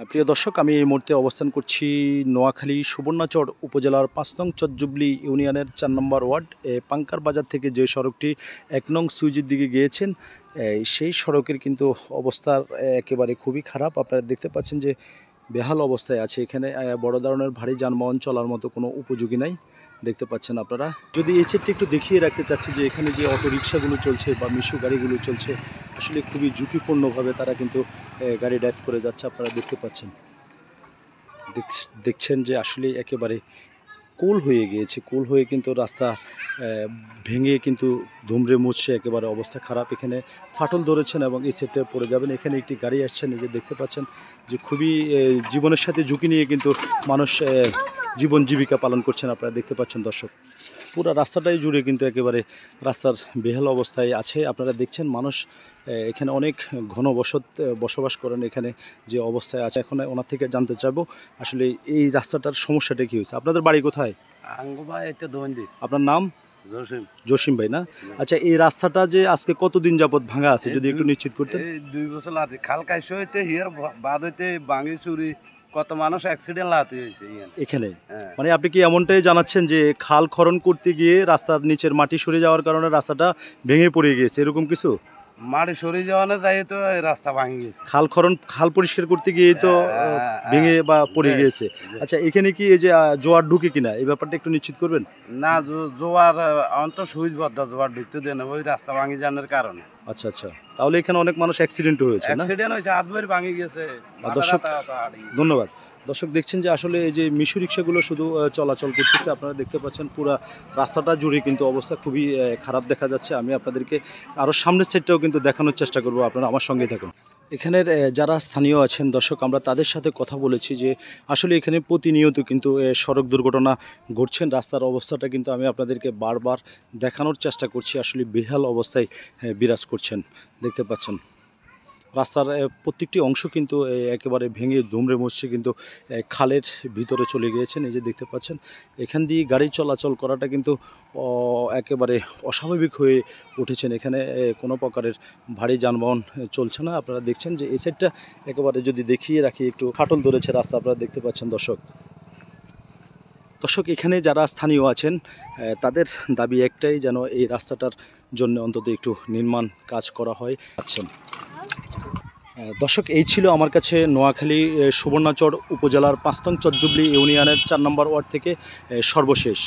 প্রিয় দর্শক, আমি এই মুহূর্তে অবস্থান করছি নোয়াখালী সুবর্ণচর উপজেলার ৫ নং চরজুবলি ইউনিয়নের ৪ নম্বর ওয়ার্ড পাঙ্কার বাজার থেকে যে সড়কটি ১ নং সুইচের দিকে গিয়েছেন, সেই সড়কের কিন্তু অবস্থা একেবারে খুবই খারাপ। আপনারা দেখতে পাচ্ছেন যে বেহাল অবস্থায় আছে। এখানে বড় ধরনের ভারী যানবাহন চলার মতো কোনো উপযোগী নাই, দেখতে পাচ্ছেন আপনারা। যদি এই সাইডটা একটু দেখিয়ে রাখতে চাচ্ছি যে এখানে যে অটো রিক্সাগুলো চলছে বা মিশু গাড়িগুলো চলছে, আসলে খুবই ঝুঁকিপূর্ণভাবে তারা কিন্তু গাড়ি ড্রাইভ করে যাচ্ছে। আপনারা দেখতে পাচ্ছেন, দেখছেন যে আসলে একেবারে কুল হয়ে গিয়েছে। কুল হয়ে কিন্তু রাস্তা ভেঙে কিন্তু ধুমড়ে মুছছে, একেবারে অবস্থা খারাপ। এখানে ফাটল ধরেছেন এবং এই সেটে পড়ে যাবেন। এখানে একটি গাড়ি আসছেন, এই যে দেখতে পাচ্ছেন যে খুবই জীবনের সাথে ঝুঁকি নিয়ে কিন্তু মানুষ জীবন জীবিকা পালন করছেন। আপনারা দেখতে পাচ্ছেন দর্শক, পুরো রাস্তাটাই জুড়ে কিন্তু একেবারে রাস্তার বেহাল অবস্থায় আছে। আপনারা দেখছেন মানুষ এখানে অনেক বসবাস করেন। এখানে যে অবস্থায় আছে, এখন ওনার থেকে জানতে চাইবো আসলে এই রাস্তাটার সমস্যাটা কী হয়েছে। আপনাদের বাড়ি কোথায়? আপনার নাম? জসিম ভাই না? আচ্ছা, এই রাস্তাটা যে আজকে কতদিন যাবত ভাঙা আছে, যদি একটু নিশ্চিত করতেন। 2 বছর লাগে খাল কাইছে হইতে হিয়ার বাদ হইতে ভাঙি চুরি কত মানুষ অ্যাক্সিডেন্ট লাতে হয়েছে এখানে। মানে আপনি কি এমনটাই জানাচ্ছেন যে খাল খনন করতে গিয়ে রাস্তার নিচের মাটি সরে যাওয়ার কারণে রাস্তাটা ভেঙে পড়ে গিয়েছে, এরকম কিছু? মাটি সরে যাওয়ানো যায় তো রাস্তা ভাঙি গেছে। খাল পরিষ্কার করতে গিয়ে তো ভেঙে বা পড়ে গিয়েছে। আচ্ছা, এখানে কি এই যে জোয়ার ঢুকে কিনা, এই ব্যাপারটা একটু নিশ্চিত করবেন। না, জোয়ার অন্ত সুইচ বদ্ধ, জোয়ার ঢুকতে দেন ওই রাস্তা ভাঙি যাওয়ার কারণে। আচ্ছা আচ্ছা, তাহলে এখানে অনেক মানুষ অ্যাক্সিডেন্ট হয়েছে না? অ্যাক্সিডেন্ট হয়েছে, হাতবাড়ি ভাঙি গেছে। দর্শক ধন্যবাদ। দর্শক দেখছেন যে আসলে এই যে মিশু রিক্সাগুলো শুধু চলাচল করতেছে। আপনারা দেখতে পাচ্ছেন পুরো রাস্তাটা জুড়ে কিন্তু অবস্থা খুবই খারাপ দেখা যাচ্ছে। আমি আপনাদেরকে আরও সামনের সাইডটাও কিন্তু দেখানোর চেষ্টা করব, আপনারা আমার সঙ্গে থাকুন। এখানের যারা স্থানীয় আছেন দর্শক, আমরা তাদের সাথে কথা বলেছি যে আসলে এখানে প্রতিনিয়ত কিন্তু সড়ক দুর্ঘটনা ঘটছেন। রাস্তার অবস্থাটা কিন্তু আমি আপনাদেরকে বারবার দেখানোর চেষ্টা করছি, আসলে বেহাল অবস্থায় বিরাজ করছেন। দেখতে পাচ্ছেন রাস্তার প্রত্যেকটি অংশ কিন্তু একেবারে ভেঙে দুমড়ে মুছছে, কিন্তু খালের ভিতরে চলে গিয়েছেন। এই যে দেখতে পাচ্ছেন এখান দিয়ে গাড়ি চলাচল করাটা কিন্তু একেবারে অস্বাভাবিক হয়ে উঠেছেন। এখানে কোনো প্রকারের ভারী যানবাহন চলছে না। আপনারা দেখছেন যে এই সাইডটা একেবারে যদি দেখিয়ে রাখি, একটু ফাটল ধরেছে রাস্তা। আপনারা দেখতে পাচ্ছেন দর্শক, এখানে যারা স্থানীয় আছেন তাদের দাবি একটাই, যেন এই রাস্তাটার জন্য অন্তত একটু নির্মাণ কাজ করা হয়। দর্শক, এই ছিল আমার কাছে নোয়াখালী সুবর্ণচর উপজেলার ৫ নং চরজুবলি ইউনিয়নের ৪ নম্বর ওয়ার্ড থেকে সর্বশেষ।